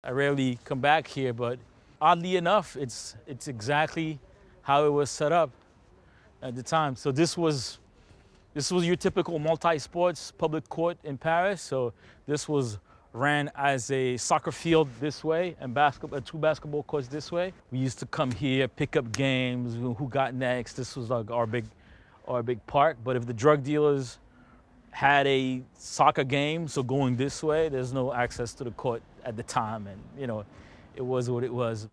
I rarely come back here, but oddly enough, it's exactly how it was set up at the time. So this was your typical multi-sports public court in Paris. So this was ran as a soccer field this way and two basketball courts this way. We used to come here, pick up games, who got next. This was like our big park. But if the drug dealers had a soccer game, so going this way, there's no access to the court at the time. And, you know, it was what it was.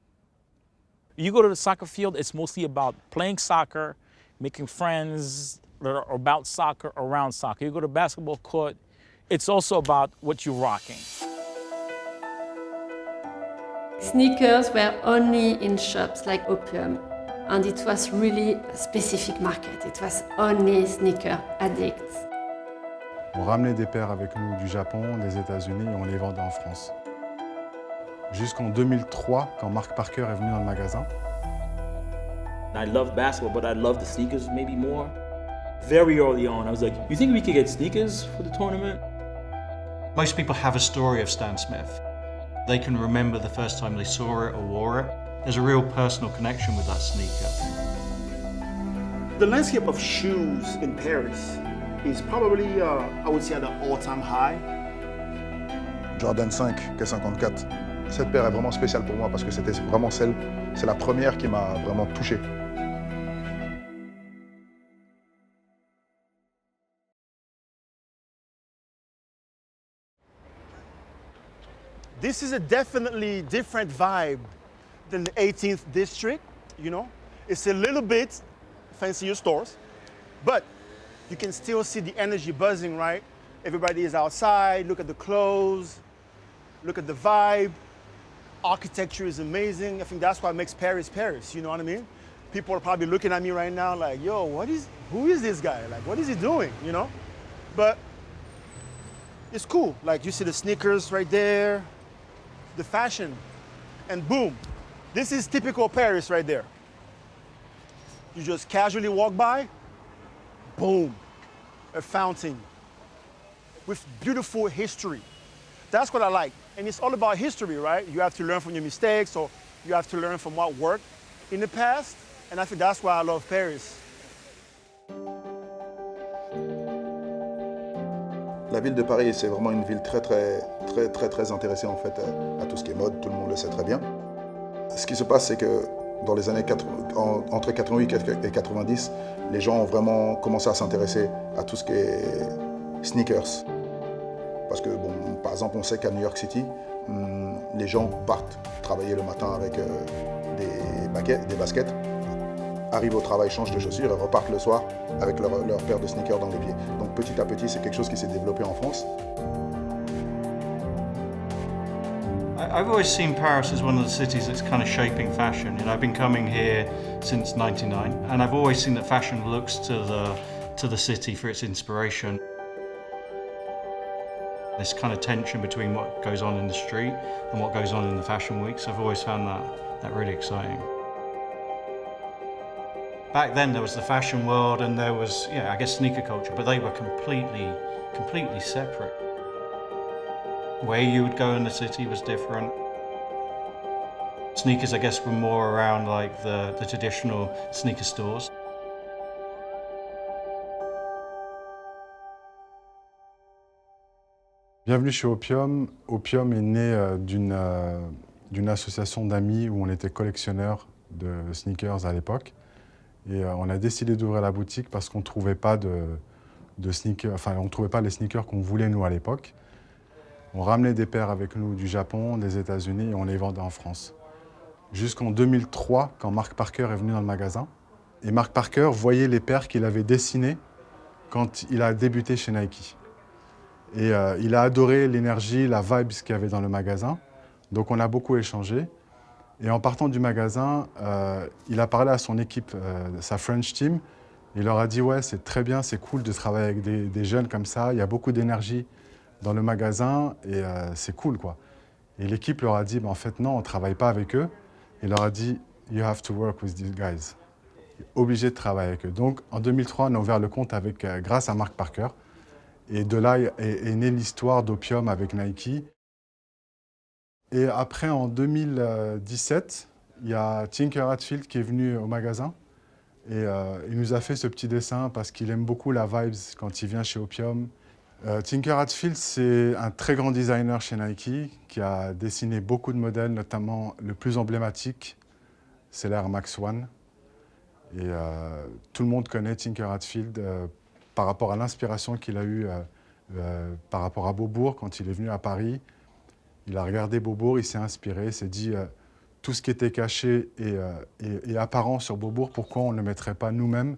You go to the soccer field, it's mostly about playing soccer, making friends that are about soccer, around soccer. You go to basketball court, it's also about what you're rocking. Sneakers were only in shops like Opium, and it was really a specific market. It was only sneaker addicts. On ramenait des paires avec nous du Japon, des États-Unis et on les vendait en France. Jusqu'en 2003, quand Mark Parker est venu dans le magasin. I loved basketball, but I loved the sneakers maybe more. Very early on, I was like, you think we could get sneakers for the tournament? Most people have a story of Stan Smith. They can remember the first time they saw it or wore it. There's a real personal connection with that sneaker. The landscape of shoes in Paris is probably, I would say, at an all-time high. Jordan 5, K54. Cette paire est vraiment spéciale pour moi parce que c'était vraiment c'est la première qui m'a vraiment touché. This is a definitely different vibe than the 18th district, you know? It's a little bit fancier stores, but you can still see the energy buzzing, right? Everybody is outside, look at the clothes, look at the vibe. Architecture is amazing. I think that's what makes Paris, Paris, you know what I mean? People are probably looking at me right now like, yo, who is this guy? Like, what is he doing, you know? But it's cool. Like, you see the sneakers right there, the fashion, and boom, this is typical Paris right there. You just casually walk by, boom, a fountain with beautiful history. That's what I like. And it's all about history, right? You have to learn from your mistakes, or you have to learn from what worked in the past. And I think that's why I love Paris. La ville de Paris, c'est vraiment une ville très intéressée en fait à tout ce qui est mode, tout le monde le sait très bien. Ce qui se passe, c'est que dans les années entre 88 et 90, les gens ont vraiment commencé à s'intéresser à tout ce qui est sneakers. Parce que, bon, par exemple, on sait qu'à New York City, les gens partent travailler le matin avec des baskets, arrivent au travail, changent de chaussures et repartent le soir avec leur paire de sneakers dans les pieds. Donc petit à petit, c'est quelque chose qui s'est développé en France. I've always seen Paris as one of the cities that's kind of shaping fashion. You know, I've been coming here since '99, and I've always seen that fashion looks to the city for its inspiration. This kind of tension between what goes on in the street and what goes on in the fashion weeks, I've always found that really exciting. Back then there was the fashion world and there was, I guess sneaker culture, but they were completely separate. Where you would go in the city was different. Sneakers, I guess, were more around like the traditional sneaker stores. Bienvenue chez Opium. Opium est né d'une association d'amis où on était collectionneurs de sneakers à l'époque. Et on a décidé d'ouvrir la boutique parce qu'on ne trouvait pas de sneakers, enfin on ne trouvait pas les sneakers qu'on voulait nous à l'époque. On ramenait des paires avec nous du Japon, des États-Unis et on les vendait en France. Jusqu'en 2003, quand Mark Parker est venu dans le magasin. Et Mark Parker voyait les paires qu'il avait dessinées quand il a débuté chez Nike. Et il a adoré l'énergie, la vibe qu'il y avait dans le magasin. Donc on a beaucoup échangé. Et en partant du magasin, il a parlé à son équipe, sa French team. Il leur a dit « Ouais, c'est très bien, c'est cool de travailler avec des jeunes comme ça. Il y a beaucoup d'énergie dans le magasin et c'est cool, quoi. » Et l'équipe leur a dit « En fait, non, on ne travaille pas avec eux. » Il leur a dit « You have to work with these guys. » Obligé de travailler avec eux. Donc en 2003, on a ouvert le compte grâce à Mark Parker. Et de là est née l'histoire d'Opium avec Nike. Et après, en 2017, il y a Tinker Hatfield qui est venu au magasin et il nous a fait ce petit dessin parce qu'il aime beaucoup la vibes quand il vient chez Opium. Tinker Hatfield, c'est un très grand designer chez Nike qui a dessiné beaucoup de modèles, notamment le plus emblématique, c'est l'Air Max One. Et tout le monde connaît Tinker Hatfield par rapport à l'inspiration qu'il a eue par rapport à Beaubourg quand il est venu à Paris. Il a regardé Beaubourg, il s'est inspiré, il s'est dit tout ce qui était caché et apparent sur Beaubourg, pourquoi on ne le mettrait pas nous-mêmes,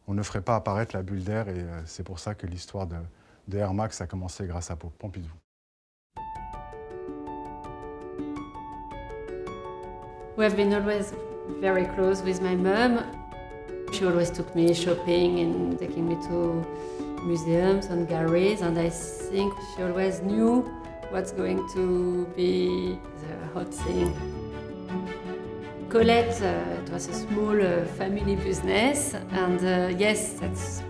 on ne ferait pas apparaître la bulle d'air. Et c'est pour ça que l'histoire de Air Max a commencé grâce à Pompidou. We have been always very close with my mum. She always took me shopping and taking me to museums and galleries, and I think she always knew what's going to be the hot thing. Colette, it was a small family business, and yes, that's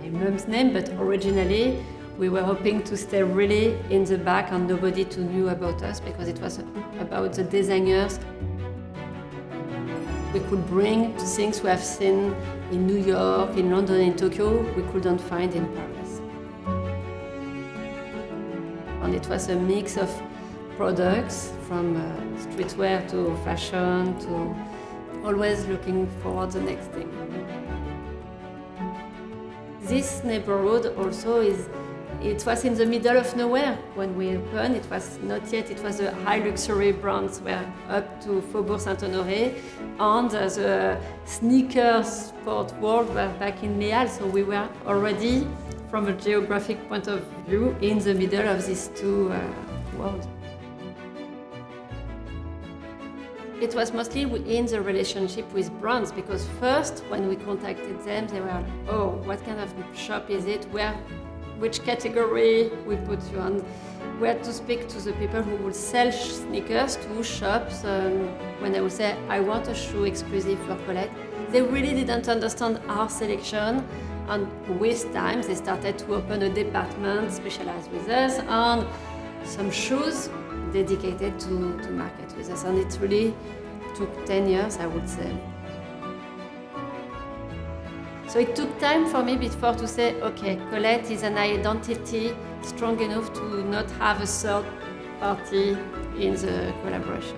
my mum's name, but originally we were hoping to stay really in the back and nobody to knew about us because it was about the designers. We could bring things we have seen in New York, in London, in Tokyo, we couldn't find in Paris. And it was a mix of products from streetwear to fashion to always looking for the next thing. This neighborhood also it was in the middle of nowhere when we opened. It was not yet, it was a high luxury brands were up to Faubourg Saint-Honoré, and the sneakers sport world were back in Léal, so we were already, from a geographic point of view, in the middle of these two worlds. It was mostly in the relationship with brands, because first, when we contacted them, they were, oh, what kind of shop is it? Which category we put you on? We had to speak to the people who would sell sneakers to shops. When they would say, I want a shoe exclusive for Colette, they really didn't understand our selection. And with time, they started to open a department specialized with us and some shoes dedicated to market with us. And it really took 10 years, I would say. So it took time for me before to say, okay, Colette is an identity strong enough to not have a third party in the collaboration.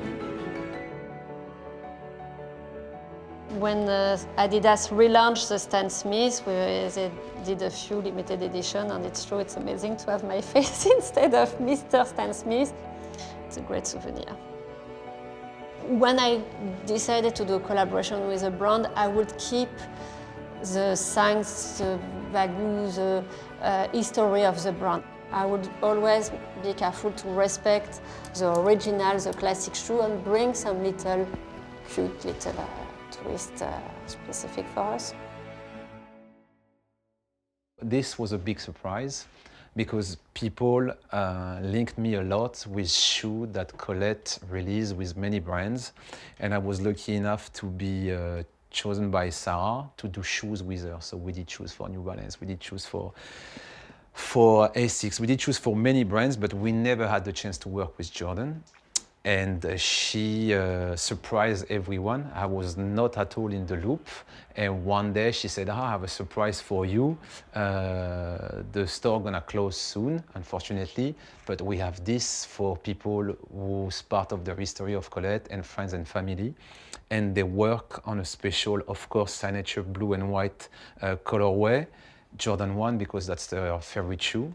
When Adidas relaunched the Stan Smith, they did a few limited edition, and it's true, it's amazing to have my face instead of Mr. Stan Smith. It's a great souvenir. When I decided to do a collaboration with a brand, I would keep the science, the value, the history of the brand. I would always be careful to respect the original, the classic shoe, and bring some little cute little twist specific for us. This was a big surprise because people linked me a lot with shoes that Colette released with many brands, and I was lucky enough to be chosen by Sarah to do shoes with her. So we did shoes for New Balance, we did shoes for Asics, we did shoes for many brands, but we never had the chance to work with Jordan. And she surprised everyone. I was not at all in the loop. And one day she said, I have a surprise for you. The store gonna close soon, unfortunately, but we have this for people who's part of the history of Colette and friends and family. And they work on a special, of course, signature blue and white colorway, Jordan 1, because that's their favorite shoe.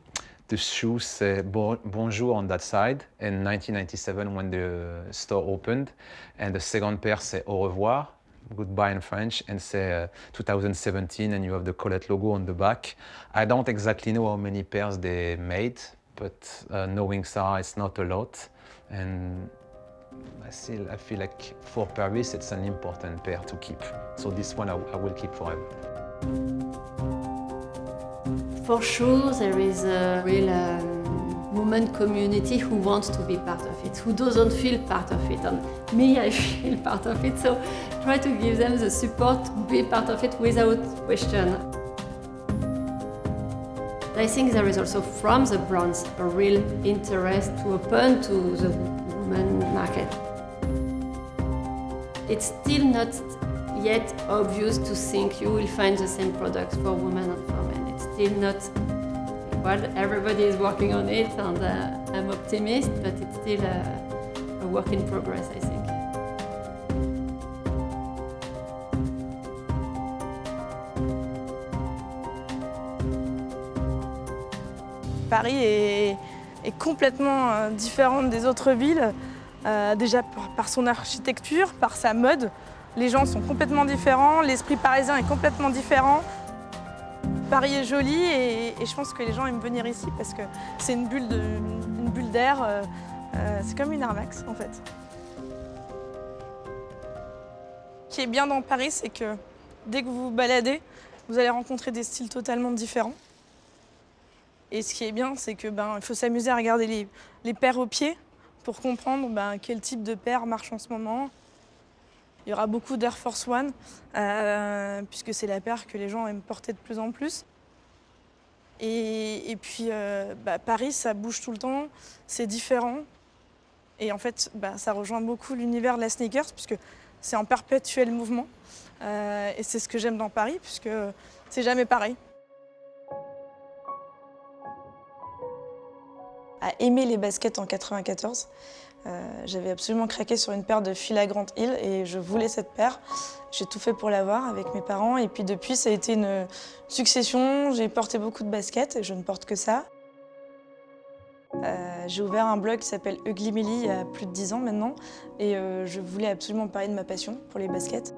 The shoe say bonjour on that side in 1997 when the store opened, and the second pair say au revoir, goodbye in French, and say 2017, and you have the Colette logo on the back. I don't exactly know how many pairs they made, but knowing Sarah, it's not a lot, and I feel like for Paris, it's an important pair to keep. So this one I will keep forever. For sure, there is a real woman community who wants to be part of it, who doesn't feel part of it. And me, I feel part of it, so try to give them the support to be part of it without question. I think there is also from the brands a real interest to open to the women market. It's still not yet obvious to think you will find the same products for women and for men. It's still not, well, everybody is working on it, and I'm optimist, but it's still a work in progress, I think. Paris est complètement différente des autres villes, déjà par son architecture, par sa mode. Les gens sont complètement différents, l'esprit parisien est complètement différent. Paris est joli et je pense que les gens aiment venir ici parce que c'est une bulle d'air, c'est comme une armax en fait. Ce qui est bien dans Paris, c'est que dès que vous vous baladez, vous allez rencontrer des styles totalement différents. Et ce qui est bien, c'est que il faut s'amuser à regarder les paires aux pieds pour comprendre quel type de paire marche en ce moment. Il y aura beaucoup d'Air Force One, puisque c'est la paire que les gens aiment porter de plus en plus. Et puis, Paris, ça bouge tout le temps, c'est différent. Et en fait, ça rejoint beaucoup l'univers de la sneakers, puisque c'est en perpétuel mouvement. Et c'est ce que j'aime dans Paris, puisque c'est jamais pareil. À aimer les baskets en 94. J'avais absolument craqué sur une paire de Fila-Grant Hill et je voulais cette paire. J'ai tout fait pour l'avoir avec mes parents et puis depuis ça a été une succession. J'ai porté beaucoup de baskets et je ne porte que ça. J'ai ouvert un blog qui s'appelle Ugly Mely il y a plus de 10 ans maintenant et je voulais absolument parler de ma passion pour les baskets.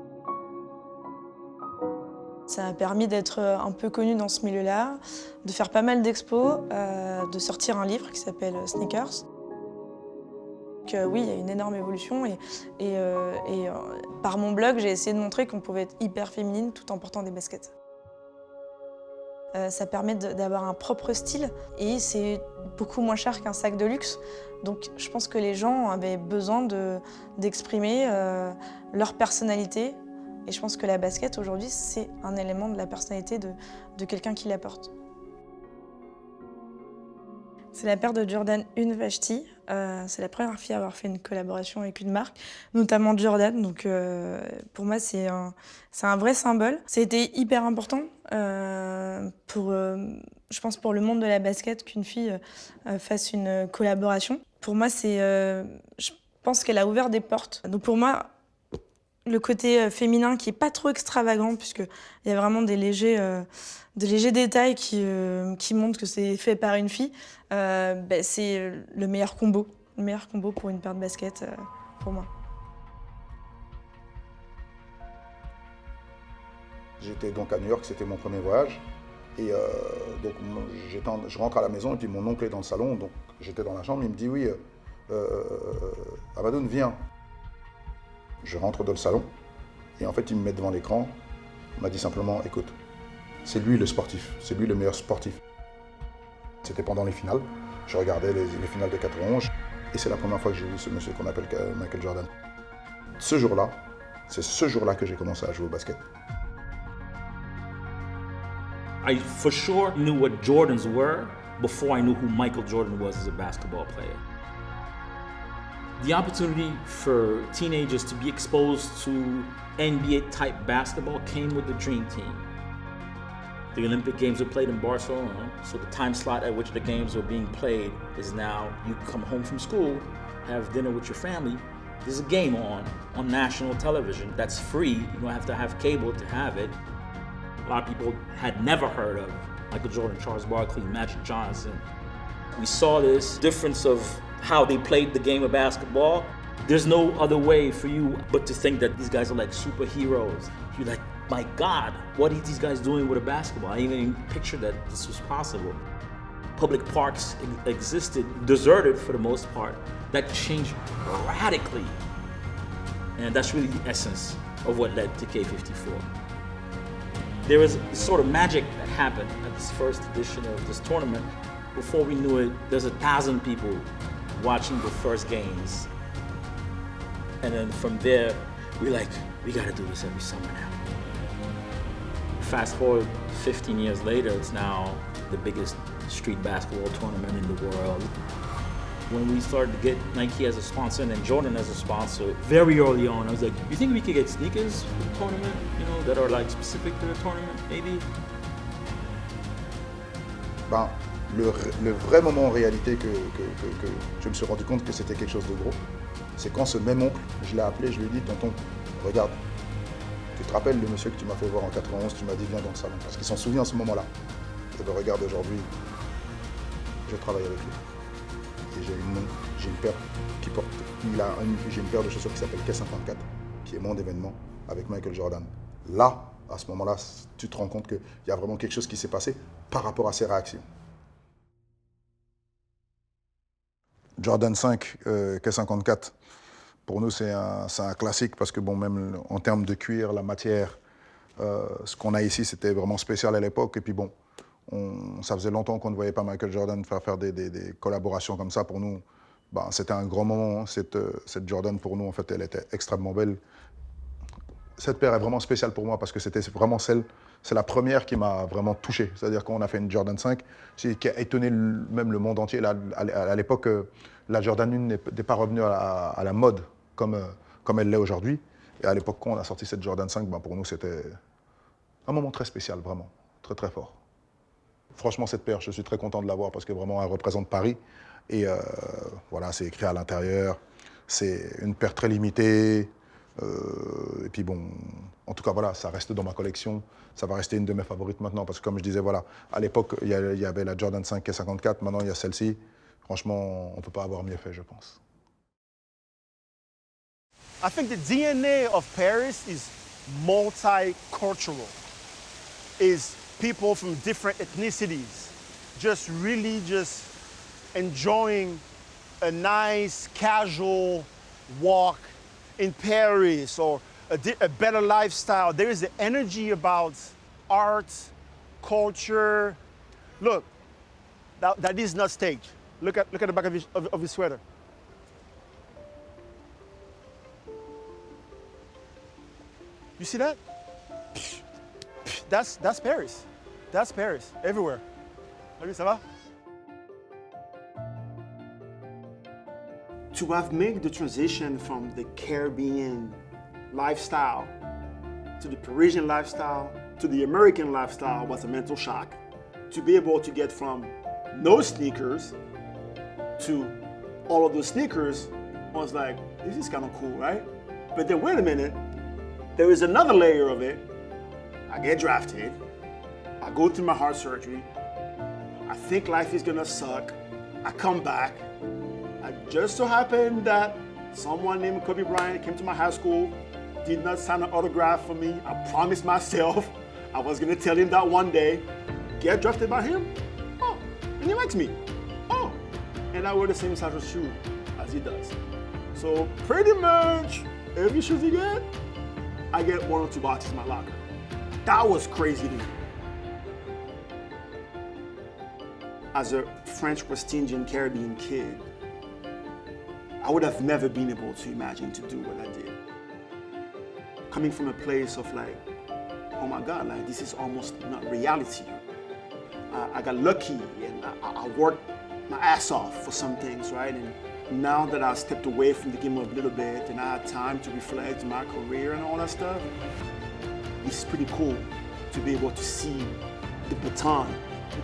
Ça m'a permis d'être un peu connue dans ce milieu-là, de faire pas mal d'expos, de sortir un livre qui s'appelle Sneakers. Oui, il y a une énorme évolution et par mon blog, j'ai essayé de montrer qu'on pouvait être hyper féminine tout en portant des baskets. Ça permet d'avoir un propre style et c'est beaucoup moins cher qu'un sac de luxe. Donc je pense que les gens avaient besoin d'exprimer leur personnalité. Et je pense que la basket, aujourd'hui, c'est un élément de la personnalité de quelqu'un qui la porte. C'est la paire de Jordan 1 Vashti. C'est la première fille à avoir fait une collaboration avec une marque, notamment Jordan. Donc pour moi, c'est un vrai symbole. Ça a été hyper important je pense, pour le monde de la basket qu'une fille fasse une collaboration. Pour moi, je pense qu'elle a ouvert des portes. Donc pour moi, le côté féminin qui est pas trop extravagant, puisqu'il y a vraiment des légers détails qui montrent que c'est fait par une fille, c'est le meilleur combo pour une paire de baskets pour moi. J'étais donc à New York, c'était mon premier voyage. Et donc je rentre à la maison et puis mon oncle est dans le salon, donc j'étais dans la chambre, il me dit oui, Hammadoun, viens. Je rentre dans le salon et en fait il me met devant l'écran, il m'a dit simplement écoute, c'est lui le sportif, c'est lui le meilleur sportif. C'était pendant les finales, je regardais les finales de 91 et c'est la première fois que j'ai vu ce monsieur qu'on appelle Michael Jordan. Ce jour-là, c'est ce jour-là que j'ai commencé à jouer au basket. I for sure knew what Jordans were before I knew who Michael Jordan was as a basketball player. The opportunity for teenagers to be exposed to NBA-type basketball came with the Dream Team. The Olympic Games were played in Barcelona, so the time slot at which the games were being played is now you come home from school, have dinner with your family, there's a game on national television that's free, you don't have to have cable to have it. A lot of people had never heard of Michael Jordan, Charles Barkley, Magic Johnson. We saw this difference of how they played the game of basketball. There's no other way for you but to think that these guys are like superheroes. You're like, my God, what are these guys doing with a basketball? I didn't even picture that this was possible. Public parks existed, deserted for the most part. That changed radically. And that's really the essence of what led to K54. There was this sort of magic that happened at this first edition of this tournament. Before we knew it, there's 1,000 people watching the first games. And then from there, we're like, we gotta do this every summer now. Fast forward 15 years later, it's now the biggest street basketball tournament in the world. When we started to get Nike as a sponsor and then Jordan as a sponsor, very early on, I was like, you think we could get sneakers for the tournament, you know, that are like specific to the tournament, maybe? Ben, le vrai moment en réalité que je me suis rendu compte que c'était quelque chose de gros, c'est quand ce même oncle, je l'ai appelé, je lui ai dit, tonton, regarde, tu te rappelles le monsieur que tu m'as fait voir en 91, tu m'as dit viens dans le salon, parce qu'il s'en souvient à ce moment-là. Et bien regarde aujourd'hui, je travaille avec lui. Et j'ai une paire qui porte, j'ai une paire de chaussures qui s'appelle Quai 54, qui est mon événement avec Michael Jordan. Là, à ce moment-là, tu te rends compte qu'il y a vraiment quelque chose qui s'est passé par rapport à ses réactions. Jordan 5, Quai 54, pour nous c'est un classique parce que bon, même en termes de cuir, la matière, ce qu'on a ici c'était vraiment spécial à l'époque. Et puis bon, ça faisait longtemps qu'on ne voyait pas Michael Jordan faire des collaborations comme ça. Pour nous, ben, c'était un grand moment. Hein. Cette Jordan pour nous, en fait, elle était extrêmement belle. Cette paire est vraiment spéciale pour moi parce que c'était vraiment c'est la première qui m'a vraiment touché. C'est-à-dire qu'on a fait une Jordan 5 qui a étonné même le monde entier. À l'époque, la Jordan 1 n'est pas revenue à la mode comme elle l'est aujourd'hui. Et à l'époque, quand on a sorti cette Jordan 5, ben pour nous, c'était un moment très spécial, vraiment, très très fort. Franchement, cette paire, je suis très content de l'avoir parce que vraiment, elle représente Paris. Et voilà, c'est écrit à l'intérieur. C'est une paire très limitée. Et puis bon, en tout cas, voilà, ça reste dans ma collection. Ça va rester une de mes favorites maintenant parce que comme je disais, voilà, à l'époque, il y avait la Jordan 5 et 54. Maintenant, il y a celle-ci. Franchement, on ne peut pas avoir mieux fait, je pense. I think the DNA of Paris is multicultural. Is people from different ethnicities just really just enjoying a nice casual walk in Paris or a better lifestyle. There is an energy about art, culture. Look, that is not staged. Look at the back of his sweater. You see that? That's Paris. That's Paris, everywhere. Salut, ça va? To have made the transition from the Caribbean lifestyle to the Parisian lifestyle to the American lifestyle was a mental shock. To be able to get from no sneakers to all of those sneakers, I was like, this is kind of cool, right? But then wait a minute, there is another layer of it. I get drafted, I go through my heart surgery, I think life is gonna suck, I come back. It just so happened that someone named Kobe Bryant came to my high school, did not sign an autograph for me. I promised myself I was gonna tell him that one day, get drafted by him? Oh, and he likes me. Oh, and I wear the same size of shoe as he does. So pretty much every shoes he get, I get 1 or 2 boxes in my locker. That was crazy to me. As a French West Indian Caribbean kid, I would have never been able to imagine to do what I did. Coming from a place of like, oh my God, like this is almost not reality. I got lucky and I worked my ass off for some things, right? And now that I stepped away from the game a little bit and I had time to reflect on my career and all that stuff, it's pretty cool to be able to see the baton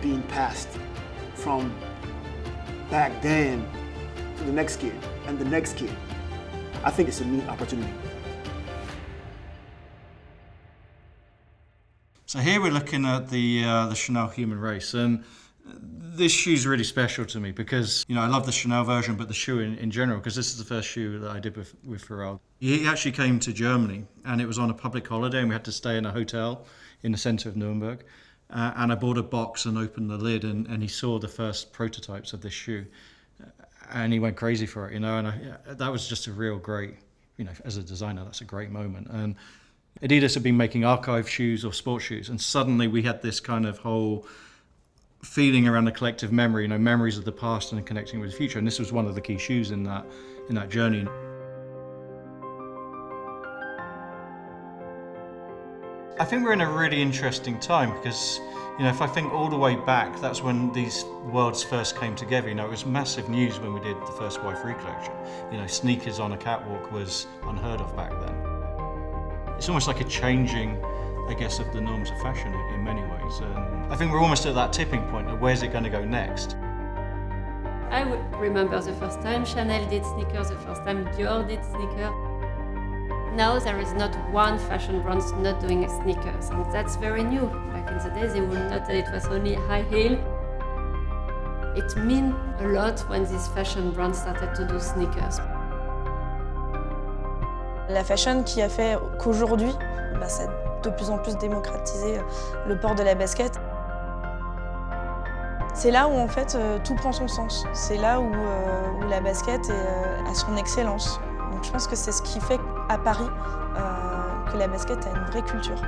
being passed from back then to the next kid and the next kid. I think it's a neat opportunity. So here we're looking at the Chanel Human Race, and this shoe's really special to me because, you know, I love the Chanel version, but the shoe in general, because this is the first shoe that I did with Pharrell. He actually came to Germany, and it was on a public holiday, and we had to stay in a hotel in the center of Nuremberg. And I bought a box and opened the lid, and he saw the first prototypes of this shoe. And he went crazy for it, you know, and that was just a real great, you know, as a designer, that's a great moment. And Adidas had been making archive shoes or sports shoes, and suddenly we had this kind of whole feeling around the collective memory, you know, memories of the past and connecting with the future. And this was one of the key shoes in that journey. I think we're in a really interesting time because, you know, if I think all the way back, that's when these worlds first came together. You know, it was massive news when we did the first Y3 collection. You know, sneakers on a catwalk was unheard of back then. It's almost like a changing, I guess, of the norms of fashion in many ways. And I think we're almost at that tipping point of where's it going to go next. I would remember the first time Chanel did sneakers, the first time Dior did sneakers. Now there is not one fashion brand not doing sneakers, and that's very new. Back in the days, they would not tell it was only high heel. It meant a lot when these fashion brands started to do sneakers. La fashion qui a fait qu'aujourd'hui, ça a de plus en plus démocratisé le port de la basket. C'est là où en fait tout prend son sens. C'est là où la basket a son excellence. Donc je pense que c'est ce qui fait à Paris que la basket a une vraie culture.